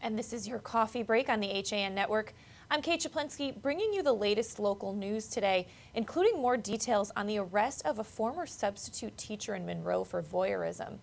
And this is your coffee break on the HAN network. I'm Kate Czaplinski, bringing you the latest local news today, including more details on the arrest of a former substitute teacher in Monroe for voyeurism.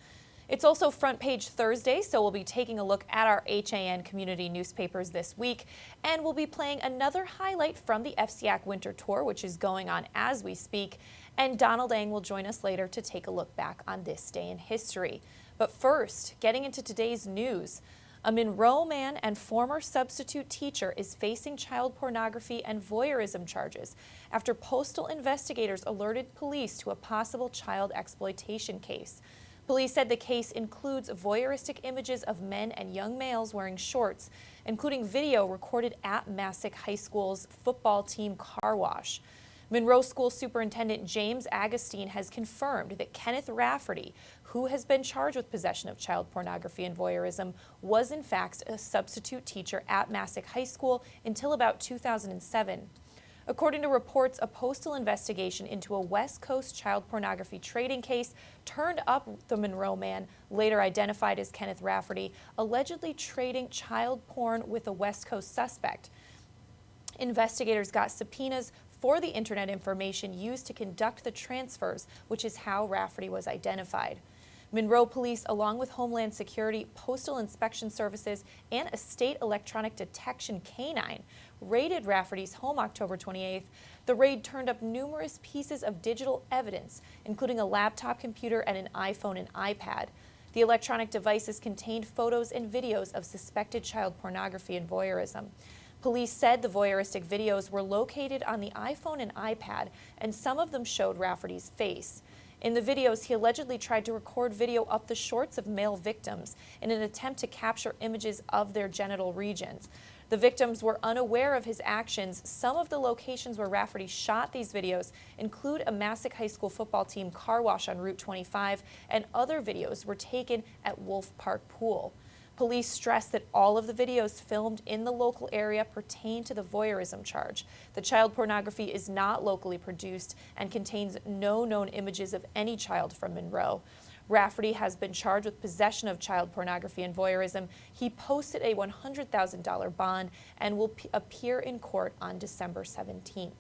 It's also Front Page Thursday, so we'll be taking a look at our HAN community newspapers this week, and we'll be playing another highlight from the FCAC Winter Tour, which is going on as we speak, and Donald Ang will join us later to take a look back on this day in history. But first, getting into today's news. A Monroe man and former substitute teacher is facing child pornography and voyeurism charges after postal investigators alerted police to a possible child exploitation case. Police said the case includes voyeuristic images of men and young males wearing shorts, including video recorded at Massac High School's football team car wash. Monroe School Superintendent James Agostine has confirmed that Kenneth Rafferty, who has been charged with possession of child pornography and voyeurism, was in fact a substitute teacher at Massac High School until about 2007. According to reports, a postal investigation into a West Coast child pornography trading case turned up the Monroe man, later identified as Kenneth Rafferty, allegedly trading child porn with a West Coast suspect. Investigators got subpoenas for the internet information used to conduct the transfers, which is how Rafferty was identified. Monroe Police, along with Homeland Security, Postal Inspection Services, and a state electronic detection canine, raided Rafferty's home October 28th. The raid turned up numerous pieces of digital evidence, including a laptop computer and an iPhone and iPad. The electronic devices contained photos and videos of suspected child pornography and voyeurism. Police said the voyeuristic videos were located on the iPhone and iPad, and some of them showed Rafferty's face. In the videos, he allegedly tried to record video up the shorts of male victims in an attempt to capture images of their genital regions. The victims were unaware of his actions. Some of the locations where Rafferty shot these videos include a Massac High School football team car wash on Route 25, and other videos were taken at Wolf Park Pool. Police stressed that all of the videos filmed in the local area pertain to the voyeurism charge. The child pornography is not locally produced and contains no known images of any child from Monroe. Rafferty has been charged with possession of child pornography and voyeurism. He posted a $100,000 bond and will appear in court on December 17th.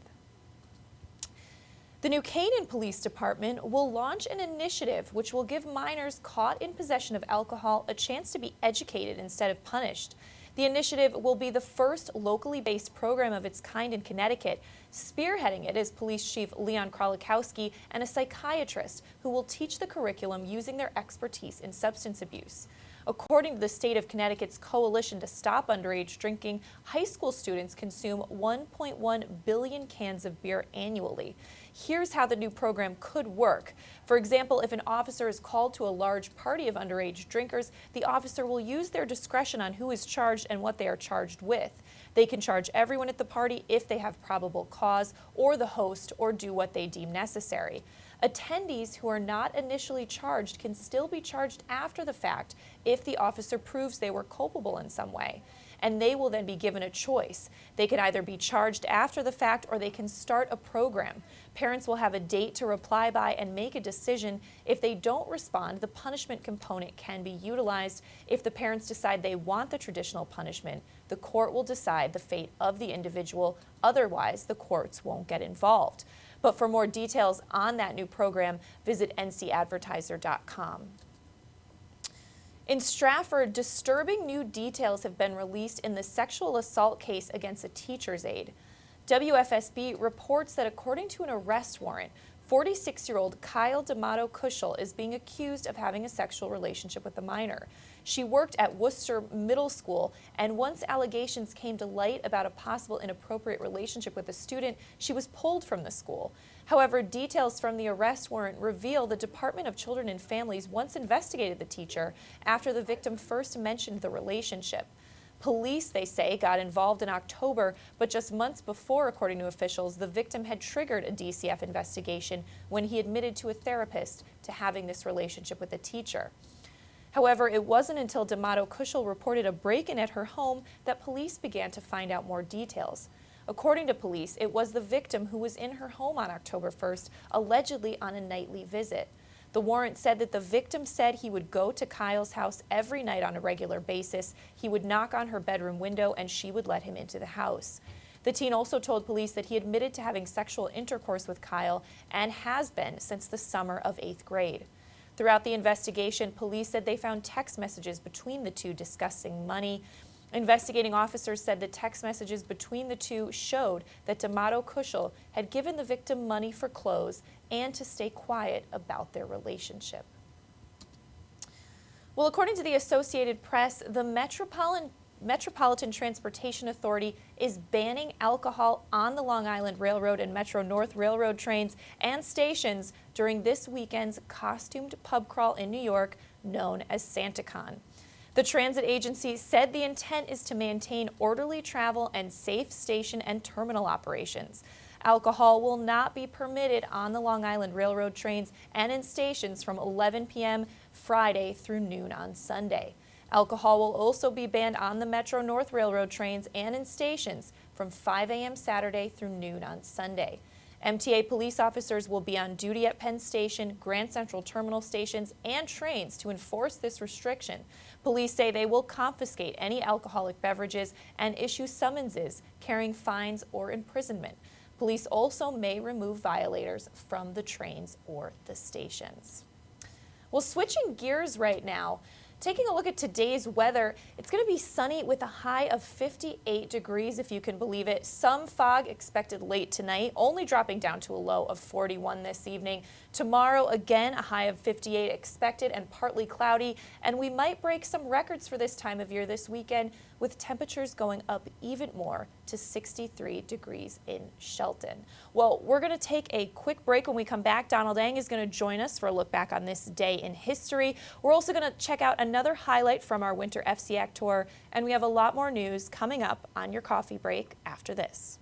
The New Canaan Police Department will launch an initiative which will give minors caught in possession of alcohol a chance to be educated instead of punished. The initiative will be the first locally based program of its kind in Connecticut. Spearheading it is Police Chief Leon Krolikowski and a psychiatrist who will teach the curriculum using their expertise in substance abuse. According to the state of Connecticut's Coalition to Stop Underage Drinking, high school students consume 1.1 billion cans of beer annually. Here's how the new program could work. For example, if an officer is called to a large party of underage drinkers, the officer will use their discretion on who is charged and what they are charged with. They can charge everyone at the party if they have probable cause, or the host, or do what they deem necessary. Attendees who are not initially charged can still be charged after the fact if the officer proves they were culpable in some way. And they will then be given a choice. They can either be charged after the fact or they can start a program. Parents will have a date to reply by and make a decision. If they don't respond, the punishment component can be utilized. If the parents decide they want the traditional punishment, the court will decide the fate of the individual. Otherwise, the courts won't get involved. But for more details on that new program, visit ncadvertiser.com. In Stratford, disturbing new details have been released in the sexual assault case against a teacher's aide. WFSB reports that according to an arrest warrant, 46-year-old Kyle D'Amato Cushel is being accused of having a sexual relationship with a minor. She worked at Worcester Middle School, and once allegations came to light about a possible inappropriate relationship with a student, she was pulled from the school. However, details from the arrest warrant reveal the Department of Children and Families once investigated the teacher after the victim first mentioned the relationship. Police, they say, got involved in October, but just months before, according to officials, the victim had triggered a DCF investigation when he admitted to a therapist to having this relationship with a teacher. However, it wasn't until D'Amato Cushel reported a break-in at her home that police began to find out more details. According to police, it was the victim who was in her home on October 1st, allegedly on a nightly visit. The warrant said that the victim said he would go to Kyle's house every night on a regular basis. He would knock on her bedroom window and she would let him into the house. The teen also told police that he admitted to having sexual intercourse with Kyle and has been since the summer of 8th grade. Throughout the investigation, police said they found text messages between the two discussing money. Investigating officers said the text messages between the two showed that D'Amato Kushel had given the victim money for clothes and to stay quiet about their relationship. Well, according to the Associated Press, the Metropolitan Transportation Authority is banning alcohol on the Long Island Railroad and Metro North Railroad trains and stations during this weekend's costumed pub crawl in New York known as SantaCon. The transit agency said the intent is to maintain orderly travel and safe station and terminal operations. Alcohol will not be permitted on the Long Island Railroad trains and in stations from 11 p.m. Friday through noon on Sunday. Alcohol will also be banned on the Metro North Railroad trains and in stations from 5 a.m. Saturday through noon on Sunday. MTA police officers will be on duty at Penn Station, Grand Central Terminal stations, and trains to enforce this restriction. Police say they will confiscate any alcoholic beverages and issue summonses carrying fines or imprisonment. Police also may remove violators from the trains or the stations. Well, switching gears right now, taking a look at today's weather, it's going to be sunny with a high of 58 degrees, if you can believe it. Some fog expected late tonight, only dropping down to a low of 41 this evening. Tomorrow, again, a high of 58 expected and partly cloudy, and we might break some records for this time of year this weekend, with temperatures going up even more to 63 degrees in Shelton. Well, we're going to take a quick break. When we come back, Donald Eng is going to join us for a look back on this day in history. We're also going to check out another highlight from our Winter FCAC tour, and we have a lot more news coming up on your coffee break after this.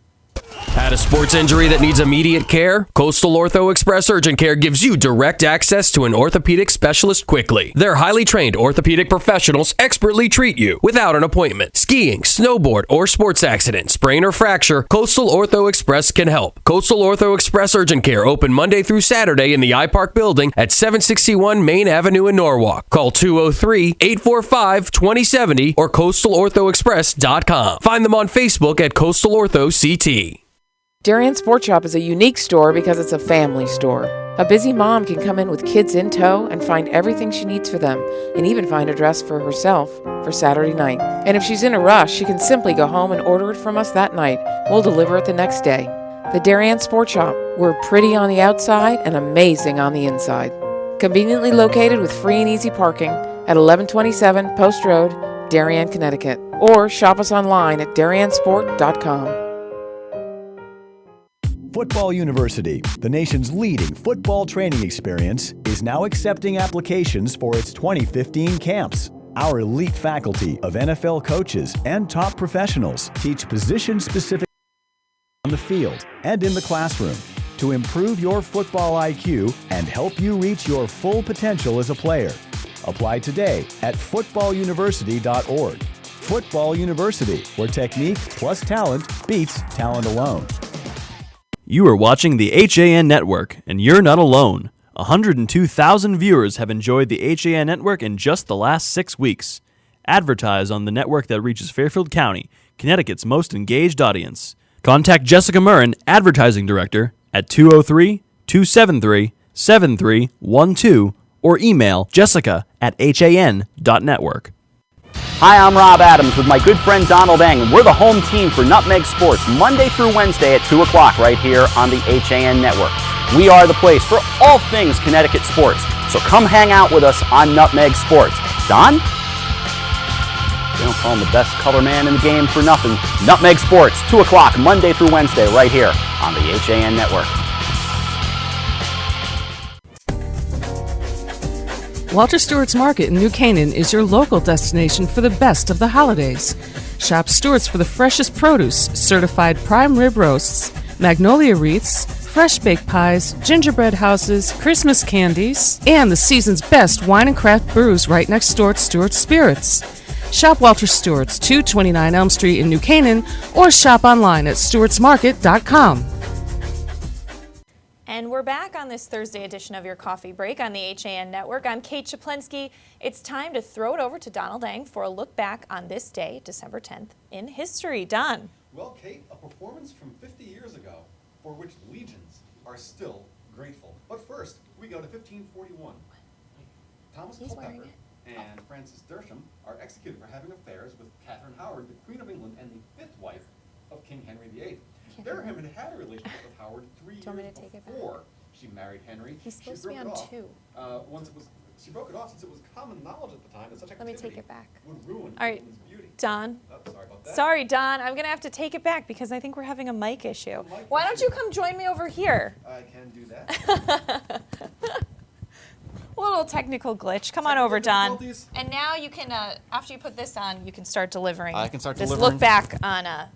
Had a sports injury that needs immediate care? Coastal Ortho Express Urgent Care gives you direct access to an orthopedic specialist quickly. Their highly trained orthopedic professionals expertly treat you without an appointment. Skiing, snowboard, or sports accident, sprain or fracture, Coastal Ortho Express can help. Coastal Ortho Express Urgent Care open Monday through Saturday in the iPark building at 761 Main Avenue in Norwalk. Call 203-845-2070 or coastalorthoexpress.com. Find them on Facebook at Coastal Ortho CT. Darien Sport Shop is a unique store because it's a family store. A busy mom can come in with kids in tow and find everything she needs for them, and even find a dress for herself for Saturday night. And if she's in a rush, she can simply go home and order it from us that night. We'll deliver it the next day. The Darien Sport Shop. We're pretty on the outside and amazing on the inside. Conveniently located with free and easy parking at 1127 Post Road, Darien, Connecticut. Or shop us online at dariensport.com. Football University, the nation's leading football training experience, is now accepting applications for its 2015 camps. Our elite faculty of NFL coaches and top professionals teach position-specific on the field and in the classroom to improve your football IQ and help you reach your full potential as a player. Apply today at footballuniversity.org. Football University, where technique plus talent beats talent alone. You are watching the HAN Network, and you're not alone. 102,000 viewers have enjoyed the HAN Network in just the last 6 weeks. Advertise on the network that reaches Fairfield County, Connecticut's most engaged audience. Contact Jessica Murrin, Advertising Director, at 203-273-7312 or email jessica@han.network. Hi, I'm Rob Adams with my good friend Donald Eng, and we're the home team for Nutmeg Sports, Monday through Wednesday at 2 o'clock right here on the HAN Network. We are the place for all things Connecticut sports, so come hang out with us on Nutmeg Sports. Don? They don't call him the best color man in the game for nothing. Nutmeg Sports, 2 o'clock, Monday through Wednesday right here on the HAN Network. Walter Stewart's Market in New Canaan is your local destination for the best of the holidays. Shop Stewart's for the freshest produce, certified prime rib roasts, magnolia wreaths, fresh baked pies, gingerbread houses, Christmas candies, and the season's best wine and craft brews right next door at Stewart's Spirits. Shop Walter Stewart's, 229 Elm Street in New Canaan, or shop online at stewartsmarket.com. And we're back on this Thursday edition of your Coffee Break on the HAN Network. I'm Kate Czaplinski. It's time to throw it over to Donald Dang for a look back on this day, December 10th, in history. Don. Well, Kate, a performance from 50 years ago for which legions are still grateful. But first, we go to 1541. Thomas Culpeper and Frances Dersham are executed for having affairs with Catherine Howard, the Queen of England and the fifth wife of King Henry VIII. Derham had a relationship with Howard 3 years before she married Henry. He's supposed to be on 2. She broke it off since it was common knowledge at the time that such activity Let me take it back. would ruin All right, women's beauty. Don. Oh, sorry about that. Sorry, Don. I'm going to have to take it back because I think we're having a mic issue. Why don't you come join me over here? I can do that. A little technical glitch. Come on over, Don. Difficulties? And now you can, after you put this on, you can start delivering. I can start this delivering? look back on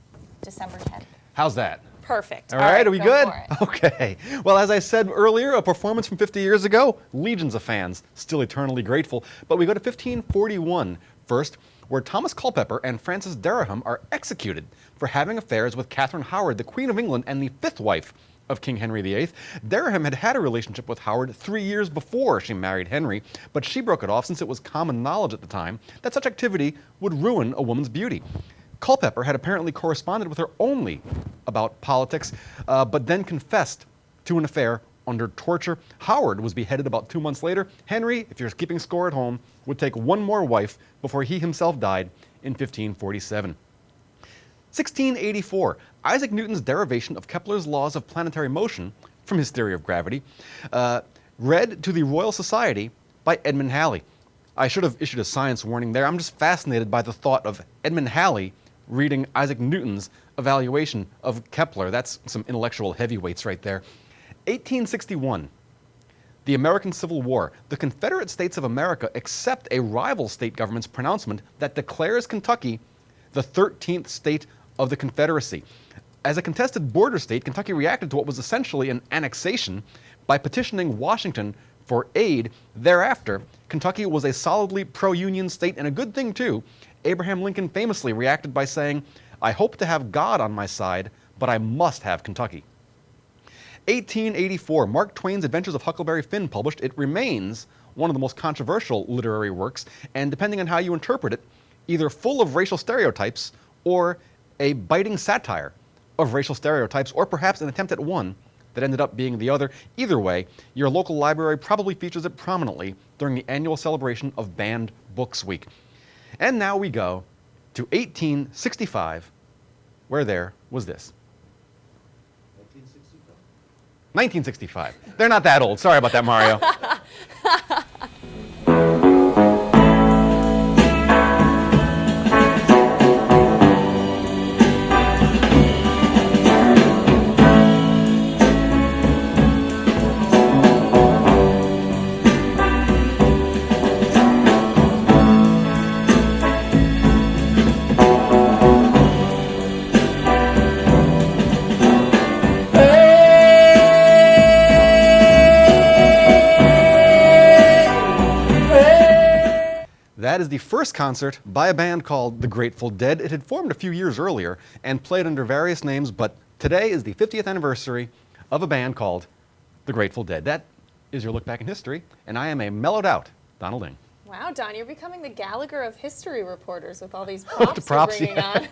December 10th. How's that? Perfect. All right, are we go good? for it. Okay. Well, as I said earlier, a performance from 50 years ago, legions of fans still eternally grateful. But we go to 1541 first, where Thomas Culpeper and Frances Derham are executed for having affairs with Catherine Howard, the Queen of England and the fifth wife of King Henry VIII. Derham had a relationship with Howard 3 years before she married Henry, but she broke it off since it was common knowledge at the time that such activity would ruin a woman's beauty. Culpeper had apparently corresponded with her only about politics, but then confessed to an affair under torture. Howard was beheaded about 2 months later. Henry, if you're keeping score at home, would take one more wife before he himself died in 1547. 1684, Isaac Newton's derivation of Kepler's laws of planetary motion from his theory of gravity, read to the Royal Society by Edmund Halley. I should have issued a science warning there. I'm just fascinated by the thought of Edmund Halley reading Isaac Newton's evaluation of Kepler. That's some intellectual heavyweights right there. 1861, the American Civil War. The Confederate States of America accept a rival state government's pronouncement that declares Kentucky the 13th state of the Confederacy. As a contested border state, Kentucky reacted to what was essentially an annexation by petitioning Washington for aid. Thereafter, Kentucky was a solidly pro-Union state, and a good thing too. Abraham Lincoln famously reacted by saying, "I hope to have God on my side, but I must have Kentucky." 1884, Mark Twain's Adventures of Huckleberry Finn published. It remains one of the most controversial literary works, and depending on how you interpret it, either full of racial stereotypes or a biting satire of racial stereotypes, or perhaps an attempt at one that ended up being the other. Either way, your local library probably features it prominently during the annual celebration of Banned Books Week. And now we go to 1865, where there was this. 1965. They're not that old. Sorry about that, Mario. That is the first concert by a band called The Grateful Dead. It had formed a few years earlier and played under various names, but today is the 50th anniversary of a band called The Grateful Dead. That is your look back in history, and I am a mellowed out Donald Ding. Wow, Don, you're becoming the Gallagher of history reporters with all these props, props, you're bringing on.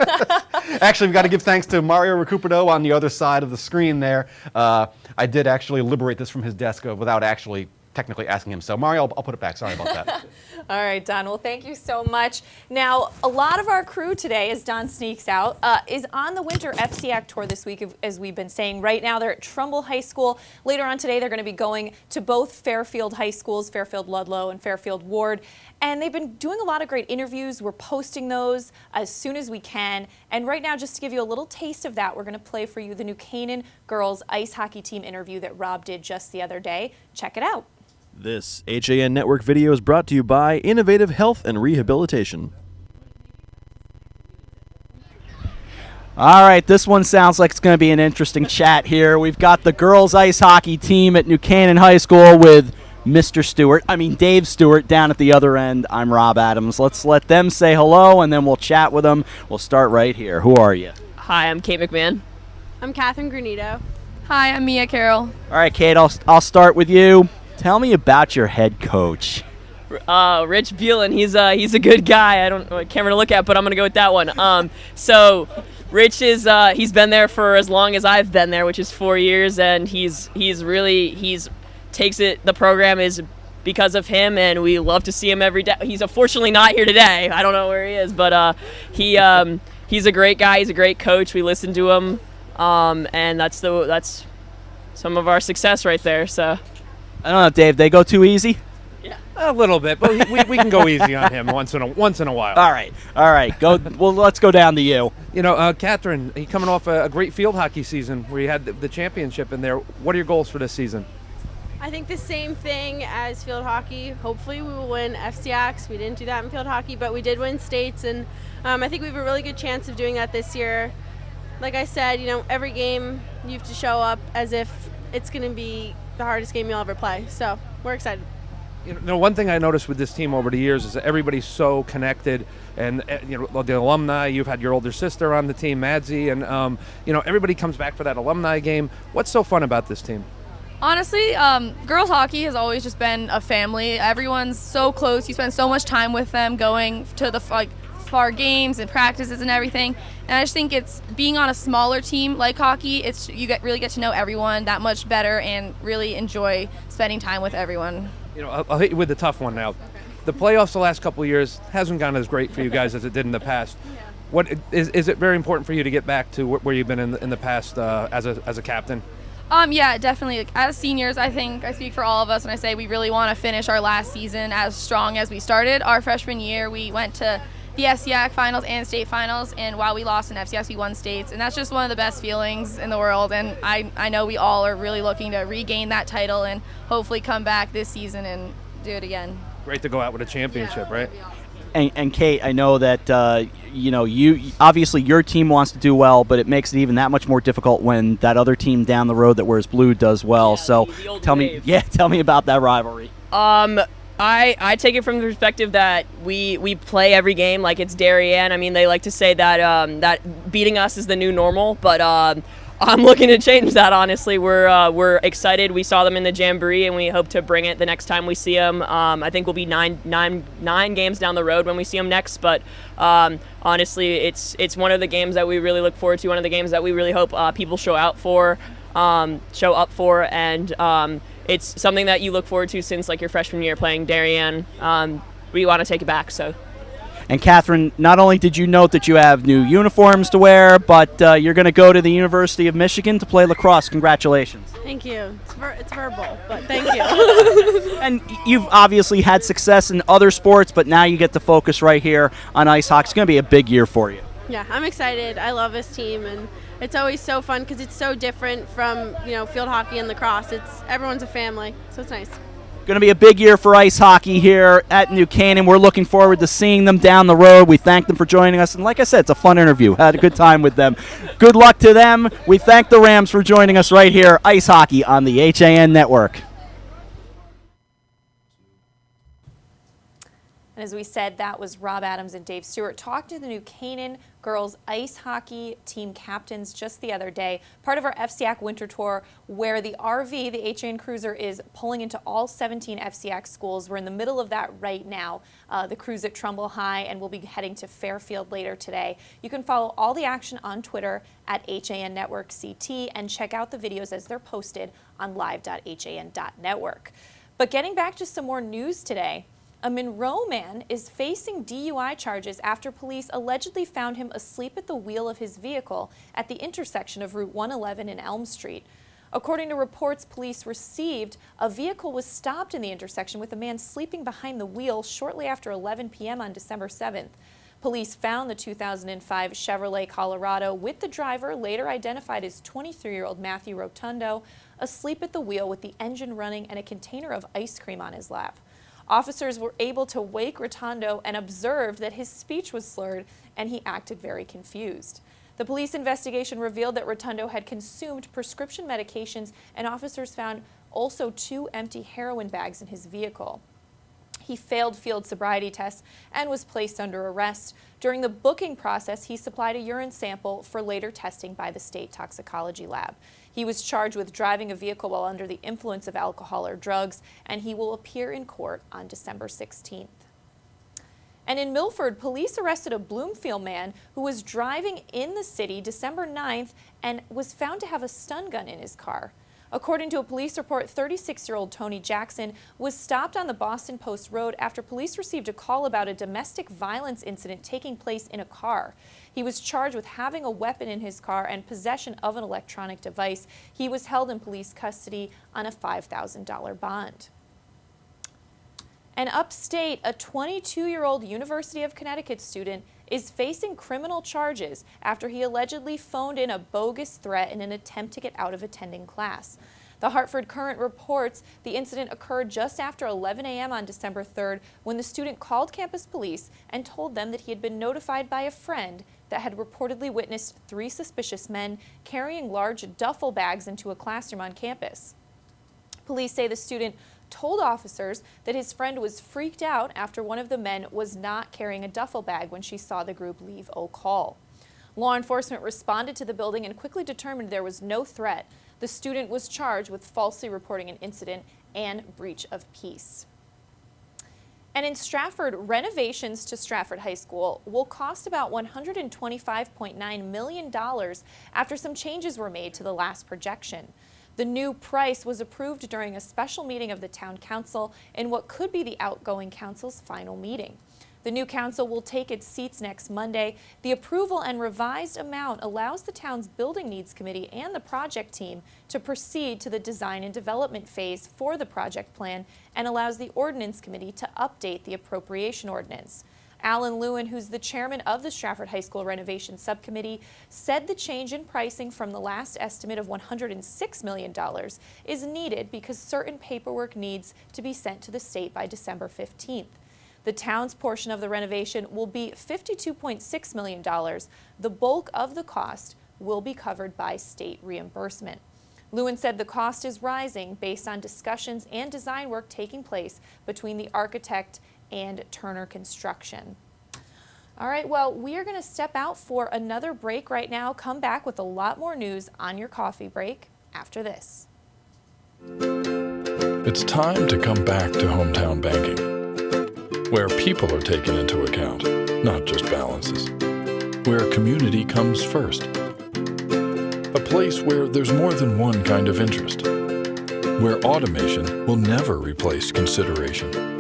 Actually, we've got to give thanks to Mario Recupero on the other side of the screen there. I did actually liberate this from his desk without actually technically asking him. So Mario, I'll put it back. Sorry about that. All right, Don. Well, thank you so much. Now, a lot of our crew today, as Don sneaks out, is on the Winter FCAC tour this week, as we've been saying. Right now, they're at Trumbull High School. Later on today, they're going to be going to both Fairfield High Schools, Fairfield Ludlow and Fairfield Ward. And they've been doing a lot of great interviews. We're posting those as soon as we can. And right now, just to give you a little taste of that, we're going to play for you the New Canaan girls ice hockey team interview that Rob did just the other day. Check it out. This HAN Network video is brought to you by Innovative Health and Rehabilitation. All right, this one sounds like it's going to be an interesting chat here. We've got the girls ice hockey team at New Canaan High School with Dave Stewart down at the other end. I'm Rob Adams. Let's let them say hello, and then we'll chat with them. We'll start right here. Who are you? Hi, I'm Kate McMahon. I'm Catherine Granito. Hi, I'm Mia Carroll. All right, Kate, I'll start with you. Tell me about your head coach. Rich Buellin, he's a good guy. I can't really look at, but I'm gonna go with that one. So Rich is he's been there for as long as I've been there, which is 4 years, and he's takes it. The program is because of him, and we love to see him every day. He's unfortunately not here today. I don't know where he is, but he's a great guy. He's a great coach. We listen to him, and that's some of our success right there. So I don't know, Dave. They go too easy. A little bit, but we can go easy on him once in a while. All right. Go. Well, let's go down to you. You know, Catherine, coming off a great field hockey season where you had the championship in there. What are your goals for this season? I think the same thing as field hockey. Hopefully we will win FCX. We didn't do that in field hockey, but we did win states, and I think we have a really good chance of doing that this year. Like I said, every game you have to show up as if it's going to be the hardest game you'll ever play. So we're excited. One thing I noticed with this team over the years is that everybody's so connected, and the alumni. You've had your older sister on the team, Madsy, and everybody comes back for that alumni game. What's so fun about this team? Honestly, girls hockey has always just been a family. Everyone's so close. You spend so much time with them, going to the far games and practices and everything. And I just think it's being on a smaller team like hockey. Really get to know everyone that much better and really enjoy spending time with everyone. I'll hit you with the tough one now. Okay. The playoffs the last couple of years hasn't gone as great for you guys as it did in the past. Yeah. What is it very important for you to get back to where you've been in the past as a captain? Yeah, definitely. As seniors, I think I speak for all of us when I say we really want to finish our last season as strong as we started. Our freshman year, we went to the FCX finals and state finals, and while we lost in FCX, we won states, and that's just one of the best feelings in the world, and I know we all are really looking to regain that title and hopefully come back this season and do it again. Great to go out with a championship, right? And Kate, I know that you obviously your team wants to do well, but it makes it even that much more difficult when that other team down the road that wears blue does well. Yeah, so tell me about that rivalry. I take it from the perspective that we play every game like it's Darien. I mean, they like to say that that beating us is the new normal, but I'm looking to change that. Honestly, we're excited. We saw them in the Jamboree, and we hope to bring it the next time we see them. I think we'll be nine games down the road when we see them next. But honestly, it's one of the games that we really look forward to. One of the games that we really hope people show up for, and it's something that you look forward to since your freshman year playing Darien. We want to take it back. So. And Catherine, not only did you note that you have new uniforms to wear, but you're going to go to the University of Michigan to play lacrosse. Congratulations. Thank you. It's verbal, but thank you. And you've obviously had success in other sports, but now you get to focus right here on ice hockey. It's going to be a big year for you. Yeah, I'm excited. I love this team, and it's always so fun because it's so different from field hockey and lacrosse. Everyone's a family, so it's nice. Going to be a big year for ice hockey here at New Canaan. We're looking forward to seeing them down the road. We thank them for joining us. And like I said, it's a fun interview. Had a good time with them. Good luck to them. We thank the Rams for joining us right here, Ice Hockey on the HAN Network. And as we said, that was Rob Adams and Dave Stewart talking to the New Canaan girls ice hockey team captains just the other day, part of our FCX winter tour, where the RV, the HAN Cruiser, is pulling into all 17 FCX schools. We're in the middle of that right now. The cruise at Trumbull High, and we'll be heading to Fairfield later today. You can follow all the action on Twitter at HAN Network CT and check out the videos as they're posted on live.han.network. But getting back to some more news today, a Monroe man is facing DUI charges after police allegedly found him asleep at the wheel of his vehicle at the intersection of Route 111 and Elm Street. According to reports police received, a vehicle was stopped in the intersection with a man sleeping behind the wheel shortly after 11 p.m. on December 7th. Police found the 2005 Chevrolet Colorado with the driver, later identified as 23-year-old Matthew Rotundo, asleep at the wheel with the engine running and a container of ice cream on his lap. Officers were able to wake Rotundo and observed that his speech was slurred and he acted very confused. The police investigation revealed that Rotundo had consumed prescription medications, and officers found also 2 empty heroin bags in his vehicle. He failed field sobriety tests and was placed under arrest. During the booking process, he supplied a urine sample for later testing by the state toxicology lab. He was charged with driving a vehicle while under the influence of alcohol or drugs, and he will appear in court on December 16th. And in Milford, police arrested a Bloomfield man who was driving in the city December 9th and was found to have a stun gun in his car. According to a police report, 36-year-old Tony Jackson was stopped on the Boston Post Road after police received a call about a domestic violence incident taking place in a car. He was charged with having a weapon in his car and possession of an electronic device. He was held in police custody on a $5,000 bond. And upstate, a 22-year-old University of Connecticut student is facing criminal charges after he allegedly phoned in a bogus threat in an attempt to get out of attending class. The Hartford Courant reports the incident occurred just after 11 a.m. on December 3rd when the student called campus police and told them that he had been notified by a friend that had reportedly witnessed 3 suspicious men carrying large duffel bags into a classroom on campus. Police say the student told officers that his friend was freaked out after one of the men was not carrying a duffel bag when she saw the group leave Oak Hall. Law enforcement responded to the building and quickly determined there was no threat. The student was charged with falsely reporting an incident and breach of peace. And in Stratford, renovations to Stratford High School will cost about $125.9 million after some changes were made to the last projection. The new price was approved during a special meeting of the town council in what could be the outgoing council's final meeting. The new council will take its seats next Monday. The approval and revised amount allows the town's Building Needs Committee and the project team to proceed to the design and development phase for the project plan and allows the Ordinance Committee to update the appropriation ordinance. Alan Lewin, who's the chairman of the Stratford High School Renovation Subcommittee, said the change in pricing from the last estimate of $106 million is needed because certain paperwork needs to be sent to the state by December 15th. The town's portion of the renovation will be $52.6 million. The bulk of the cost will be covered by state reimbursement. Lewin said the cost is rising based on discussions and design work taking place between the architect and Turner Construction. All right, well, we are going to step out for another break right now. Come back with a lot more news on your coffee break after this. It's time to come back to hometown banking, where people are taken into account, not just balances, where community comes first, a place where there's more than one kind of interest, where automation will never replace consideration,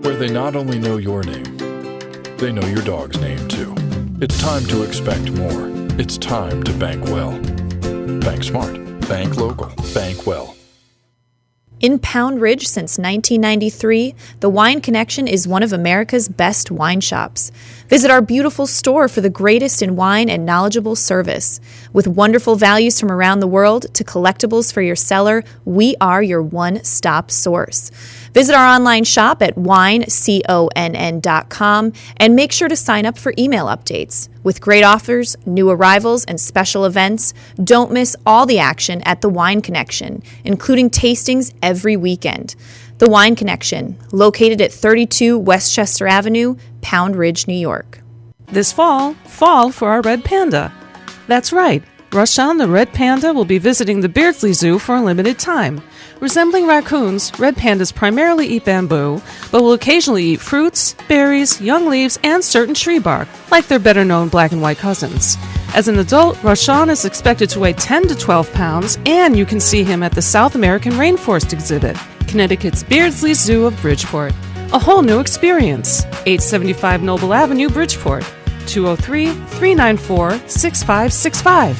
where they not only know your name, they know your dog's name too. It's time to expect more. It's time to bank well. Bank smart. Bank local. Bank well. In Pound Ridge since 1993, the Wine Connection is one of America's best wine shops. Visit our beautiful store for the greatest in wine and knowledgeable service. With wonderful values from around the world to collectibles for your cellar, we are your one-stop source. Visit our online shop at wineconn.com and make sure to sign up for email updates. With great offers, new arrivals, and special events, don't miss all the action at the Wine Connection, including tastings every weekend. The Wine Connection, located at 32 Westchester Avenue, Pound Ridge, New York. This fall for our red panda. That's right, Rashawn the red panda will be visiting the Beardsley Zoo for a limited time. Resembling raccoons, red pandas primarily eat bamboo, but will occasionally eat fruits, berries, young leaves, and certain tree bark, like their better-known black and white cousins. As an adult, Rashawn is expected to weigh 10 to 12 pounds, and you can see him at the South American Rainforest exhibit, Connecticut's Beardsley Zoo of Bridgeport. A whole new experience. 875 Noble Avenue, Bridgeport. 203-394-6565.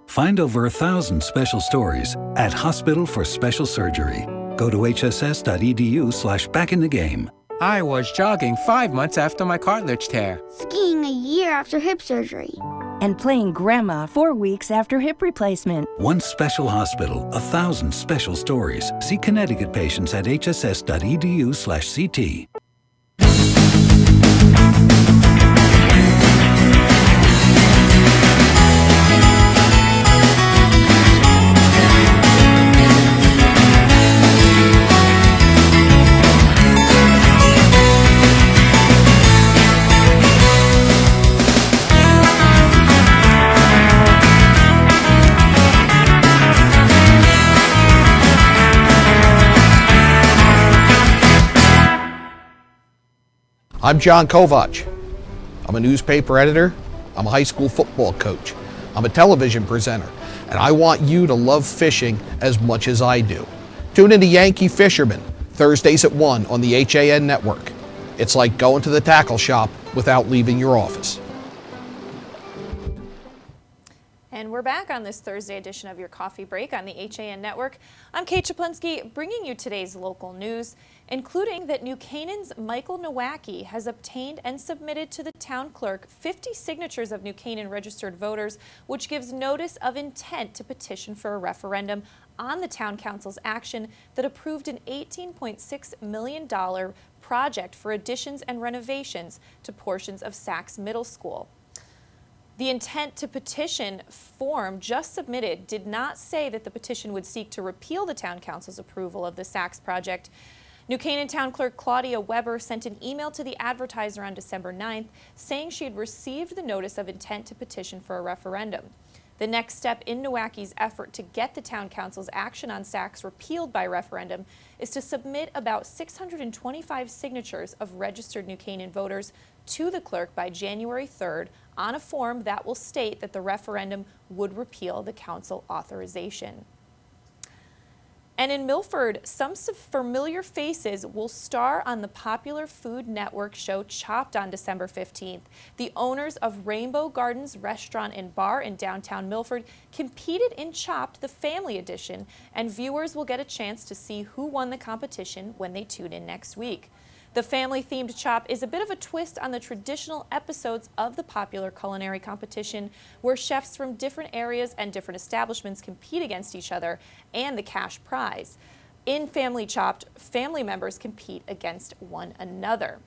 Find over 1,000 special stories at Hospital for Special Surgery. Go to hss.edu/backinthegame. I was jogging 5 months after my cartilage tear. Skiing a year after hip surgery. And playing grandma 4 weeks after hip replacement. One special hospital, 1,000 special stories. See Connecticut patients at hss.edu/CT. I'm John Kovach. I'm a newspaper editor. I'm a high school football coach. I'm a television presenter. And I want you to love fishing as much as I do. Tune in to Yankee Fisherman, Thursdays at 1 on the HAN network. It's like going to the tackle shop without leaving your office. And we're back on this Thursday edition of your Coffee Break on the HAN Network. I'm Kate Czaplinski, bringing you today's local news, including that New Canaan's Michael Nowacki has obtained and submitted to the town clerk 50 signatures of New Canaan registered voters, which gives notice of intent to petition for a referendum on the town council's action that approved an $18.6 million project for additions and renovations to portions of Sachs Middle School. The intent to petition form just submitted did not say that the petition would seek to repeal the town council's approval of the Sachs project. New Canaan Town Clerk Claudia Weber sent an email to the Advertiser on December 9th saying she had received the notice of intent to petition for a referendum. The next step in Nowacki's effort to get the town council's action on Sachs repealed by referendum is to submit about 625 signatures of registered New Canaan voters to the clerk by January 3rd on a form that will state that the referendum would repeal the council authorization. And in Milford, some familiar faces will star on the popular Food Network show Chopped on December 15th. The owners of Rainbow Gardens Restaurant and Bar in downtown Milford competed in Chopped, the family edition, and viewers will get a chance to see who won the competition when they tune in next week. The family-themed Chop is a bit of a twist on the traditional episodes of the popular culinary competition, where chefs from different areas and different establishments compete against each other and the cash prize. In Family Chopped, family members compete against one another.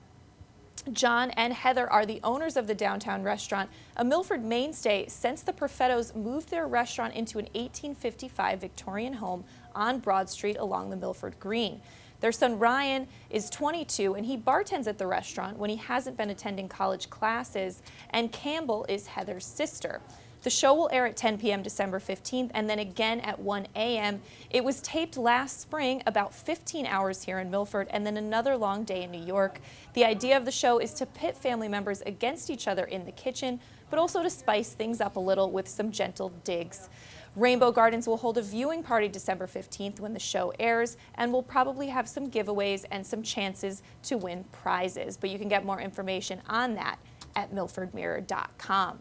John and Heather are the owners of the downtown restaurant, a Milford mainstay since the Perfettos moved their restaurant into an 1855 Victorian home on Broad Street along the Milford Green. Their son Ryan is 22 and he bartends at the restaurant when he hasn't been attending college classes, and Campbell is Heather's sister. The show will air at 10 p.m. December 15th and then again at 1 a.m. It was taped last spring, about 15 hours here in Milford, and then another long day in New York. The idea of the show is to pit family members against each other in the kitchen, but also to spice things up a little with some gentle digs. Rainbow Gardens will hold a viewing party December 15th when the show airs, and will probably have some giveaways and some chances to win prizes. But you can get more information on that at milfordmirror.com.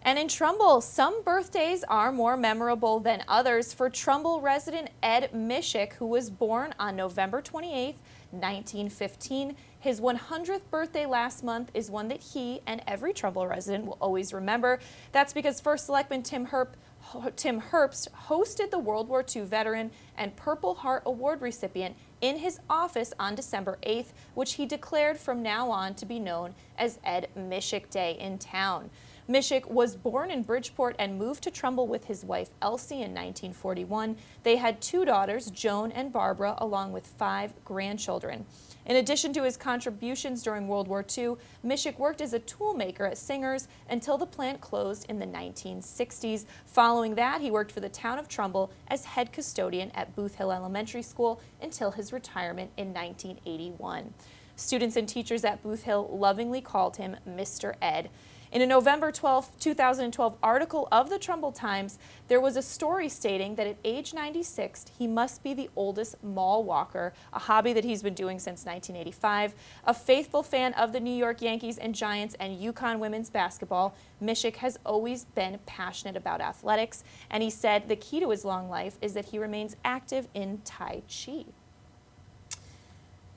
And in Trumbull, some birthdays are more memorable than others for Trumbull resident Ed Mishik, who was born on November 28th, 1915. His 100th birthday last month is one that he and every Trumbull resident will always remember. That's because First Selectman Tim Herbst hosted the World War II veteran and Purple Heart Award recipient in his office on December 8th, which he declared from now on to be known as Ed Mishik Day in town. Mishik was born in Bridgeport and moved to Trumbull with his wife Elsie in 1941. They had 2 daughters, Joan and Barbara, along with 5 grandchildren. In addition to his contributions during World War II, Mishik worked as a tool maker at Singer's until the plant closed in the 1960s. Following that, he worked for the town of Trumbull as head custodian at Booth Hill Elementary School until his retirement in 1981. Students and teachers at Booth Hill lovingly called him Mr. Ed. In a November 12, 2012 article of the Trumbull Times, there was a story stating that at age 96, he must be the oldest mall walker, a hobby that he's been doing since 1985. A faithful fan of the New York Yankees and Giants and UConn women's basketball, Mishik has always been passionate about athletics, and he said the key to his long life is that he remains active in Tai Chi.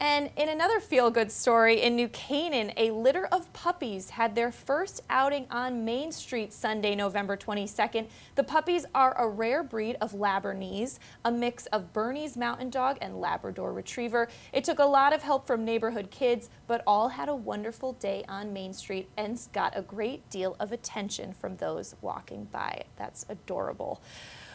And in another feel-good story, in New Canaan, a litter of puppies had their first outing on Main Street Sunday, November 22nd. The puppies are a rare breed of Laburnese, a mix of Bernese Mountain Dog and Labrador Retriever. It took a lot of help from neighborhood kids, but all had a wonderful day on Main Street and got a great deal of attention from those walking by. That's adorable.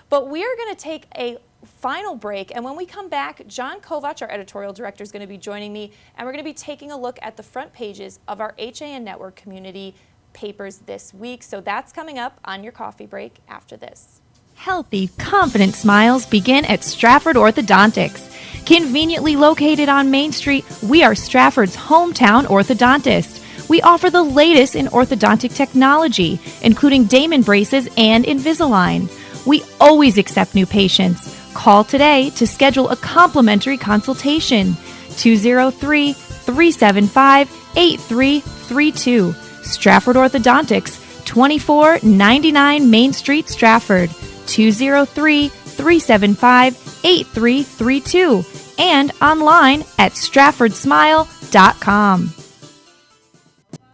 But we are going to take a final break, and when we come back, John Kovach, our editorial director, is going to be joining me, and we're going to be taking a look at the front pages of our HAN Network community papers this week. So that's coming up on your coffee break after this. Healthy, confident smiles begin at Stratford Orthodontics. Conveniently located on Main Street, we are Stratford's hometown orthodontist. We offer the latest in orthodontic technology, including Damon braces and Invisalign. We always accept new patients. Call today to schedule a complimentary consultation. 203-375-8332. Stratford Orthodontics, 2499 Main Street, Stratford. 203-375-8332. And online at stratfordsmile.com.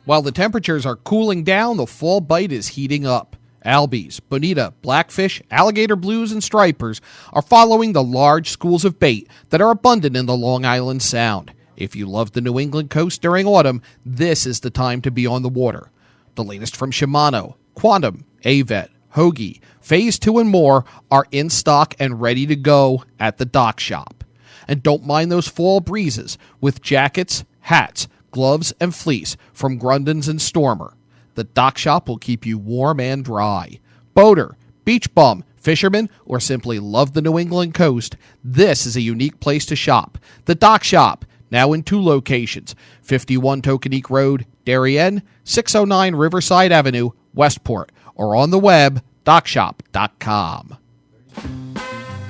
While the temperatures are cooling down, the fall bite is heating up. Albies, bonita, blackfish, alligator blues, and stripers are following the large schools of bait that are abundant in the Long Island Sound. If you love the New England coast during autumn, this is the time to be on the water. The latest from Shimano, Quantum, Avet, Hoagie, Phase 2 and more are in stock and ready to go at the Dock Shop. And don't mind those fall breezes with jackets, hats, gloves, and fleece from Grundens and Stormer. The Dock Shop will keep you warm and dry. Boater, beach bum, fisherman, or simply love the New England coast, this is a unique place to shop. The Dock Shop, now in 2 locations, 51 Tokenique Road, Darien, 609 Riverside Avenue, Westport, or on the web, dockshop.com.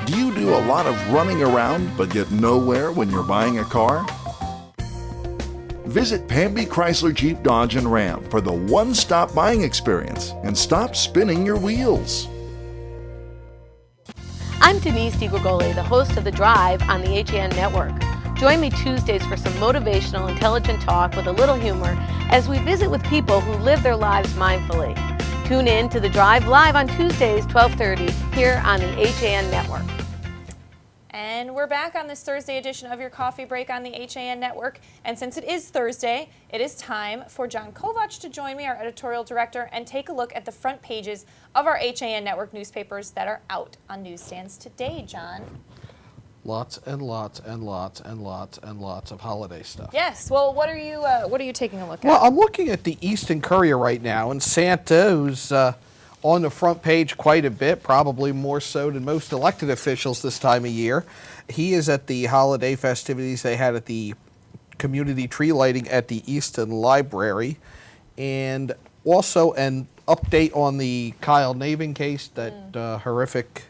Do you do a lot of running around but get nowhere when you're buying a car? Visit Pamby Chrysler Jeep Dodge and Ram for the one-stop buying experience and stop spinning your wheels. I'm Denise DiGregoli, the host of The Drive on the HAN Network. Join me Tuesdays for some motivational, intelligent talk with a little humor as we visit with people who live their lives mindfully. Tune in to The Drive live on Tuesdays, 12:30, here on the HAN Network. And we're back on this Thursday edition of your coffee break on the HAN Network. And since it is Thursday, it is time for John Kovach to join me, our editorial director, and take a look at the front pages of our HAN Network newspapers that are out on newsstands today, John. Lots and lots and lots and lots and lots of holiday stuff. Yes. Well, what are you taking a look at? Well, I'm looking at the Easton Courier right now, and Santa, who's on the front page quite a bit, probably more so than most elected officials this time of year. He is at the holiday festivities they had at the community tree lighting at the Easton Library, and also an update on the Kyle Navin case, that horrific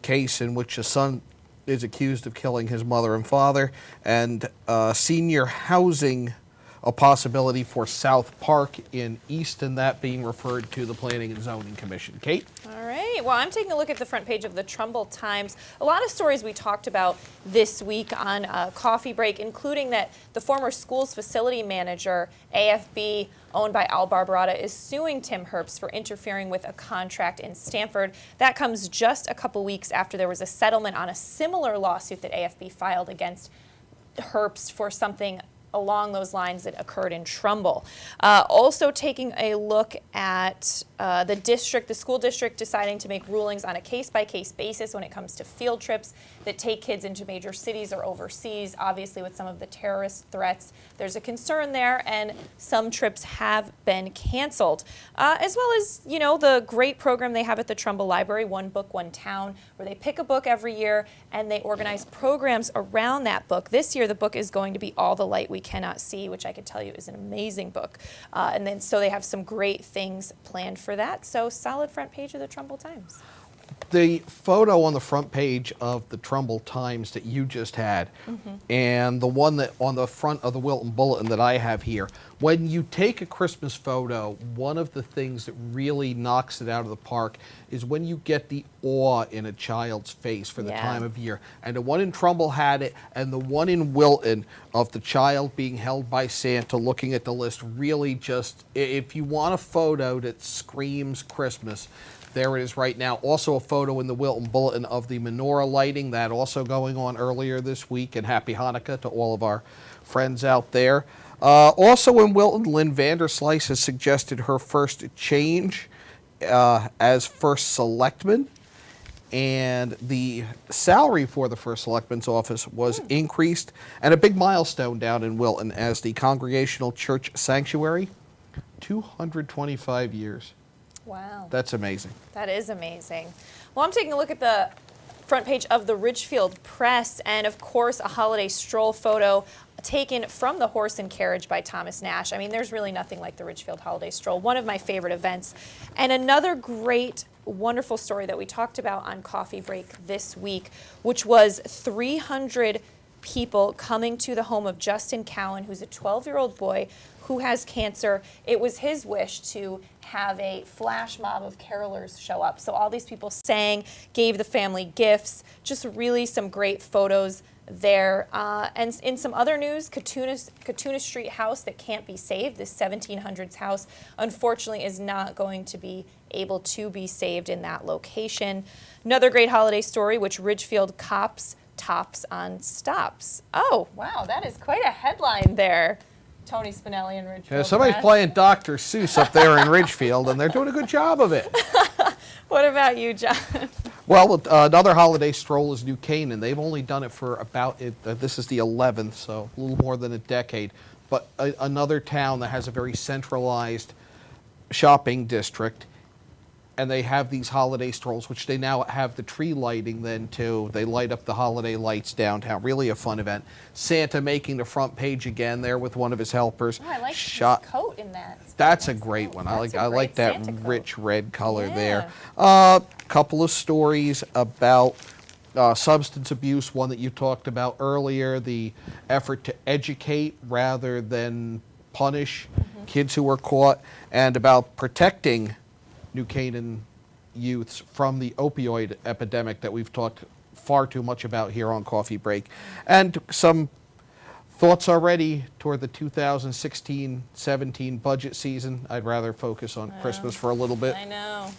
case in which a son is accused of killing his mother and father, and senior housing, a possibility for South Park in Easton, that being referred to the Planning and Zoning Commission. Kate? All right. Well, I'm taking a look at the front page of the Trumbull Times. A lot of stories we talked about this week on Coffee Break, including that the former school's facility manager, AFB, owned by Al Barbarata, is suing Tim Herbst for interfering with a contract in Stamford. That comes just a couple weeks after there was a settlement on a similar lawsuit that AFB filed against Herbst for something along those lines that occurred in Trumbull. Also taking a look at the school district deciding to make rulings on a case-by-case basis when it comes to field trips that take kids into major cities or overseas. Obviously, with some of the terrorist threats, there's a concern there, and some trips have been canceled. As well as, the great program they have at the Trumbull Library, One Book, One Town, where they pick a book every year and they organize programs around that book. This year, the book is going to be All the Light We Cannot See, which I can tell you is an amazing book. And then so they have some great things planned for that. So solid front page of the Trumbull Times. The photo on the front page of the Trumbull Times that you just had, and the one that on the front of the Wilton Bulletin that I have here, when you take a Christmas photo, one of the things that really knocks it out of the park is when you get the awe in a child's face for the time of year. And the one in Trumbull had it, and the one in Wilton of the child being held by Santa looking at the list really just, if you want a photo that screams Christmas, there it is right now. Also a photo in the Wilton Bulletin of the menorah lighting, that also going on earlier this week, and Happy Hanukkah to all of our friends out there. Also in Wilton, Lynn Vanderslice has suggested her first change as first selectman, and the salary for the first selectman's office was increased, and a big milestone down in Wilton as the Congregational Church Sanctuary, 225 years. Wow. That's amazing. That is amazing. Well, I'm taking a look at the front page of the Ridgefield Press, and of course, a holiday stroll photo taken from the horse and carriage by Thomas Nash. I mean, there's really nothing like the Ridgefield Holiday Stroll, one of my favorite events. And another great, wonderful story that we talked about on Coffee Break this week, which was 300 people coming to the home of Justin Cowan, who's a 12-year-old boy who has cancer. It was his wish to have a flash mob of carolers show up. So all these people sang, gave the family gifts, just really some great photos there. And in some other news, Katuna Street house that can't be saved, this 1700s house, unfortunately is not going to be able to be saved in that location. Another great holiday story, which Ridgefield cops tops on stops. Oh, wow, that is quite a headline there. Tony Spinelli and Ridgefield. Yeah, somebody's playing Dr. Seuss up there in Ridgefield, and they're doing a good job of it. What about you, John? Well, another holiday stroll is New Canaan. They've only done it for about, this is the 11th, so a little more than a decade. But another town that has a very centralized shopping district, and they have these holiday strolls, which they now have the tree lighting then too. They light up the holiday lights downtown. Really a fun event. Santa making the front page again there with one of his helpers. Oh, I like his coat in that. That's a great one. I like that Santa rich red color Yeah. there. Couple of stories about substance abuse. One that you talked about earlier, the effort to educate rather than punish kids who are caught, and about protecting New Canaan youths from the opioid epidemic that we've talked far too much about here on Coffee Break. And some thoughts already toward the 2016-17 budget season. I'd rather focus on Christmas for a little bit. I know.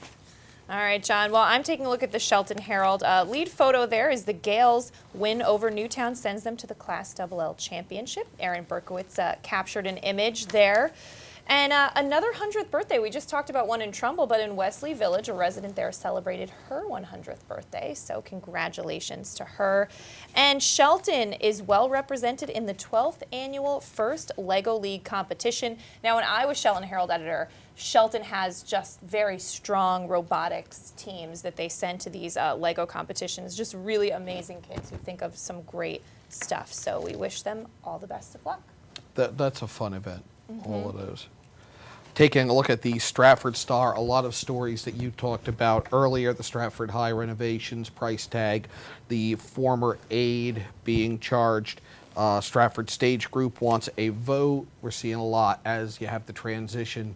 All right, John. Well, I'm taking a look at the Shelton Herald. Lead photo there is the Gales win over Newtown, sends them to the Class XL Championship. Aaron Berkowitz captured an image there. And another 100th birthday. We just talked about one in Trumbull, but in Wesley Village, a resident there celebrated her 100th birthday. So congratulations to her. And Shelton is well represented in the 12th annual First Lego League competition. Now, when I was Shelton Herald editor, Shelton has just very strong robotics teams that they send to these Lego competitions. Just really amazing kids who think of some great stuff. So we wish them all the best of luck. That's a fun event, all of those. Taking a look at the Stratford Star, a lot of stories that you talked about earlier, the Stratford High renovations, price tag, the former aide being charged. Stratford Stage Group wants a vote. We're seeing a lot as you have the transition,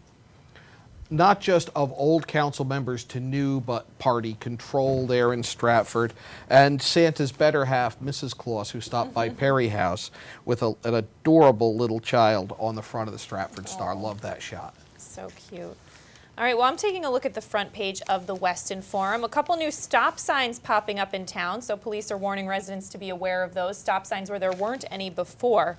not just of old council members to new, but party control there in Stratford. And Santa's better half, Mrs. Claus, who stopped by Perry House with an adorable little child on the front of the Stratford Star. Love that shot. So cute. All right, well, I'm taking a look at the front page of the Weston Forum. A couple new stop signs popping up in town, so police are warning residents to be aware of those stop signs where there weren't any before.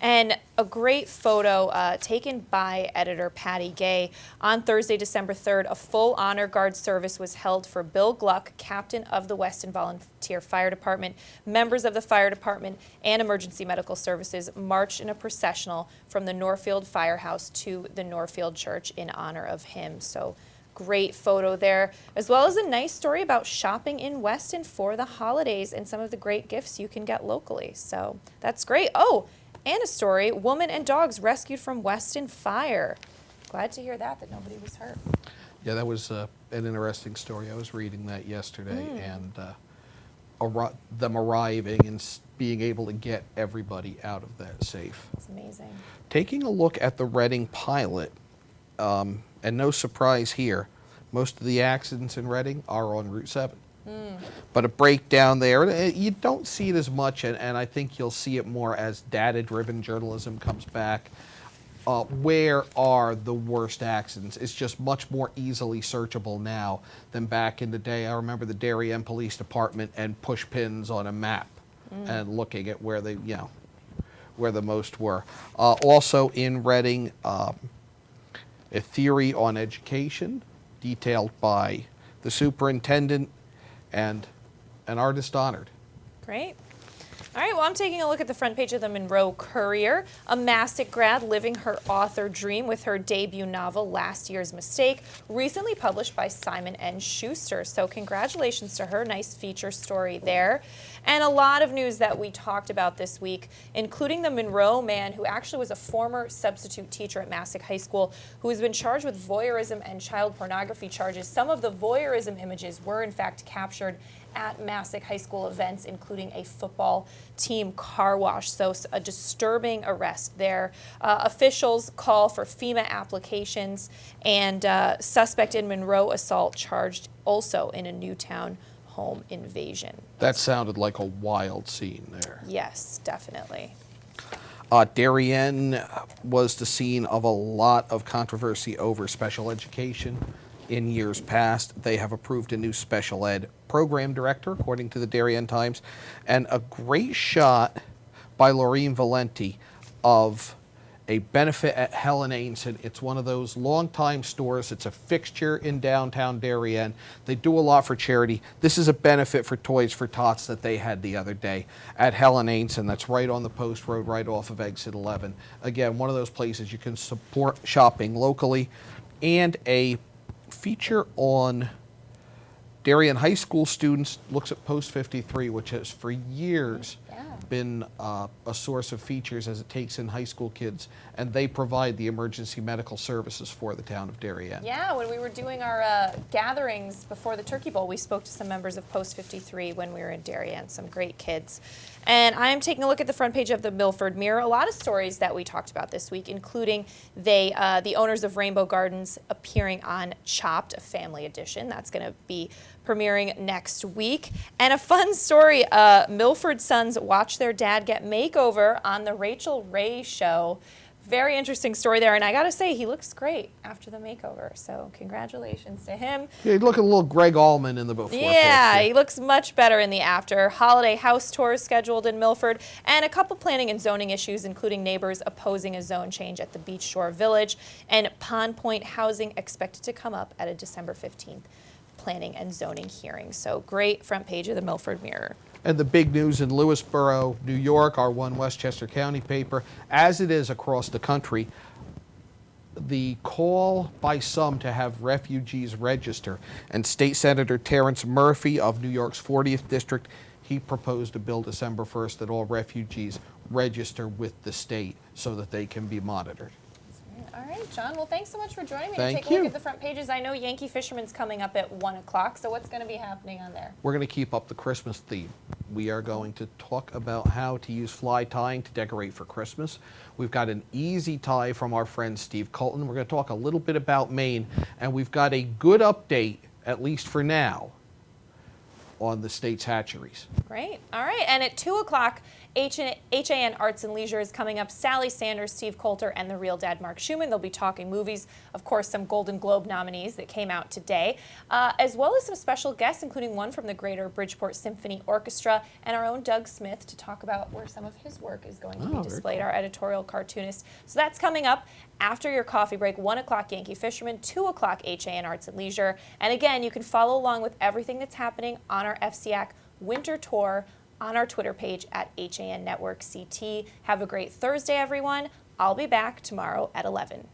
And a great photo taken by editor Patty Gay. On Thursday, December 3rd, a full honor guard service was held for Bill Gluck, captain of the Weston Volunteer Fire Department. Members of the fire department and emergency medical services marched in a processional from the Norfield Firehouse to the Norfield Church in honor of him. So great photo there, as well as a nice story about shopping in Weston for the holidays and some of the great gifts you can get locally. So that's great. Oh, and a story, woman and dogs rescued from Weston fire. Glad to hear that nobody was hurt. Yeah, that was an interesting story. I was reading that yesterday, and them arriving and being able to get everybody out of that safe. It's amazing. Taking a look at the Reading pilot, and no surprise here, most of the accidents in Reading are on Route 7. But a breakdown there, you don't see it as much, and I think you'll see it more as data-driven journalism comes back. Where are the worst accidents? It's just much more easily searchable now than back in the day. I remember the Darien Police Department and push pins on a map and looking at where they, where the most were. Also in Reading, a theory on education detailed by the superintendent and an artist honored. Great. All right, well, I'm taking a look at the front page of the Monroe Courier. A Mastic grad living her author dream with her debut novel, Last Year's Mistake, recently published by Simon & Schuster. So congratulations to her. Nice feature story there. And a lot of news that we talked about this week, including the Monroe man who actually was a former substitute teacher at Mastic High School who has been charged with voyeurism and child pornography charges. Some of the voyeurism images were in fact captured at Mastic High School events, including a football team car wash. So a disturbing arrest there. Officials call for FEMA applications, and suspect in Monroe assault charged also in a Newtown home invasion. That sounded like a wild scene there. Yes, definitely. Darien was the scene of a lot of controversy over special education. In years past, they have approved a new special ed program director, according to the Darien Times, and a great shot by Laureen Valenti of a benefit at Helen Ainson. It's one of those longtime stores. It's a fixture in downtown Darien. They do a lot for charity. This is a benefit for Toys for Tots that they had the other day at Helen Ainson. That's right on the Post Road, right off of Exit 11. Again, one of those places you can support shopping locally. And a feature on Darien High School students looks at Post 53, which has for years been a source of features as it takes in high school kids, and they provide the emergency medical services for the town of Darien. Yeah, when we were doing our gatherings before the Turkey Bowl, we spoke to some members of Post 53 when we were in Darien, some great kids. And I'm taking a look at the front page of the Milford Mirror. A lot of stories that we talked about this week, including the owners of Rainbow Gardens appearing on Chopped, a family edition. That's going to be premiering next week. And a fun story, Milford sons watch their dad get makeover on the Rachel Ray Show. Very interesting story there, and I gotta say, he looks great after the makeover, so congratulations to him. Yeah, he's looking a little Greg Allman in the before. Yeah, he looks much better in the after. Holiday house tours scheduled in Milford, and a couple planning and zoning issues, including neighbors opposing a zone change at the Beach Shore Village, and Pond Point housing expected to come up at a December 15th planning and zoning hearing. So great front page of the Milford Mirror. And the big news in Lewisboro, New York, our one Westchester County paper, as it is across the country, the call by some to have refugees register. And State Senator Terrence Murphy of New York's 40th District, he proposed a bill December 1st that all refugees register with the state so that they can be monitored. All right, John. Well, thanks so much for joining me to Thank take a look you. at the front pages. I know Yankee Fisherman's coming up at 1 o'clock, so what's going to be happening on there? We're going to keep up the Christmas theme. We are going to talk about how to use fly tying to decorate for Christmas. We've got an easy tie from our friend Steve Colton. We're going to talk a little bit about Maine, and we've got a good update, at least for now, on the state's hatcheries. Great. All right. And at 2 o'clock, HAN Arts and Leisure is coming up. Sally Sanders, Steve Coulter, and the Real Dad Mark Schumann. They'll be talking movies, of course, some Golden Globe nominees that came out today, as well as some special guests, including one from the Greater Bridgeport Symphony Orchestra and our own Doug Smith to talk about where some of his work is going to be displayed, our editorial cartoonist. So that's coming up after your coffee break. 1 o'clock Yankee Fisherman, 2 o'clock HAN Arts and Leisure. And again, you can follow along with everything that's happening on our FCAC winter tour on our Twitter page at HAN Network CT. Have a great Thursday, everyone. I'll be back tomorrow at 11.